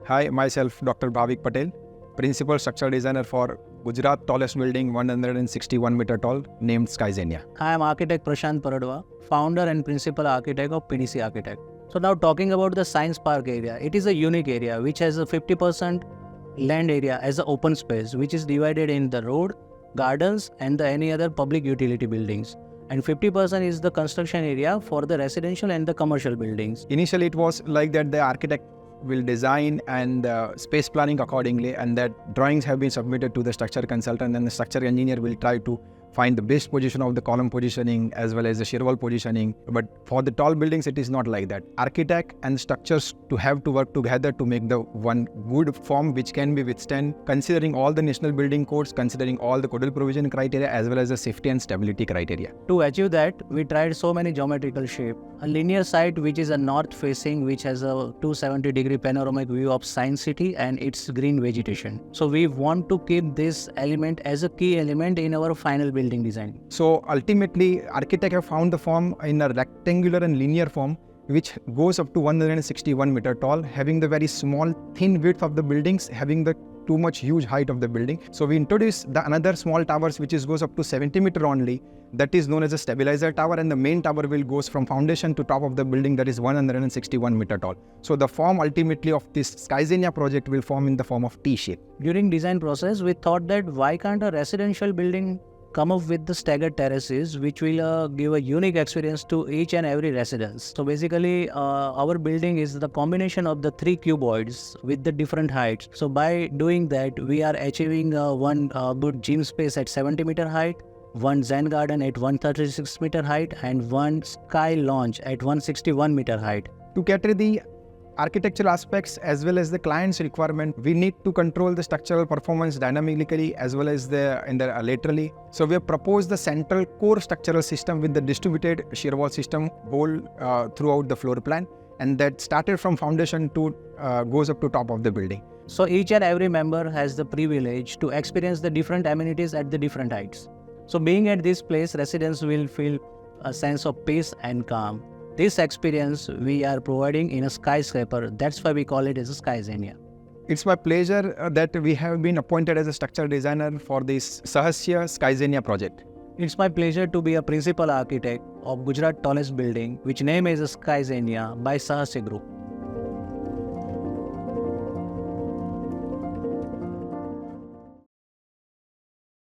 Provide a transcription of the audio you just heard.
Hi, myself Dr. Bhavik Patel, Principal Structural Designer for Gujarat tallest building 161 meter tall named Skyzenia. I am architect Prashant Paradwa, founder and principal architect of PDC Architect. So now talking about the Science Park area, it is a unique area which has a 50% land area as an open space which is divided in the road, gardens and any other public utility buildings. And 50% is the construction area for the residential and the commercial buildings. Initially, it was like that the architect will design and space planning accordingly, and that drawings have been submitted to the structure consultant, and the structure engineer will try to find the best position of the column positioning as well as the shear wall positioning. But for the tall buildings, it is not like that. Architect and structures have to work together to make the one good form which can be withstand considering all the national building codes, considering all the codal provision criteria as well as the safety and stability criteria. To achieve that, we tried so many geometrical shape. A linear site which is a north facing, which has a 270-degree panoramic view of Science City and its green vegetation. So we want to keep this element as a key element in our final building design. So ultimately, architect have found the form in a rectangular and linear form which goes up to 161 meter tall, having the very small thin width of the buildings, having the too much huge height of the building. So we introduced the another small towers which goes up to 70 meter only. That is known as a stabilizer tower, and the main tower will goes from foundation to top of the building, that is 161 meter tall. So the form ultimately of this Skyzenia project will form in the form of T shape. During design process, we thought that why can't a residential building come up with the staggered terraces which will give a unique experience to each and every residence. So basically our building is the combination of the three cuboids with the different heights. So by doing that, we are achieving one good gym space at 70 meter height, one Zen garden at 136 meter height and one sky lounge at 161 meter height. To cater the architectural aspects as well as the client's requirement, we need to control the structural performance dynamically as well as laterally. So we have proposed the central core structural system with the distributed shear wall system whole throughout the floor plan, and that started from foundation to goes up to top of the building. So each and every member has the privilege to experience the different amenities at the different heights. So being at this place, residents will feel a sense of peace and calm. This experience we are providing in a skyscraper. That's why we call it as a Skyzenia. It's my pleasure that we have been appointed as a structural designer for this Sahashya Skyzenia project. It's my pleasure to be a principal architect of Gujarat tallest building, which name is Skyzenia by Sahashya Group.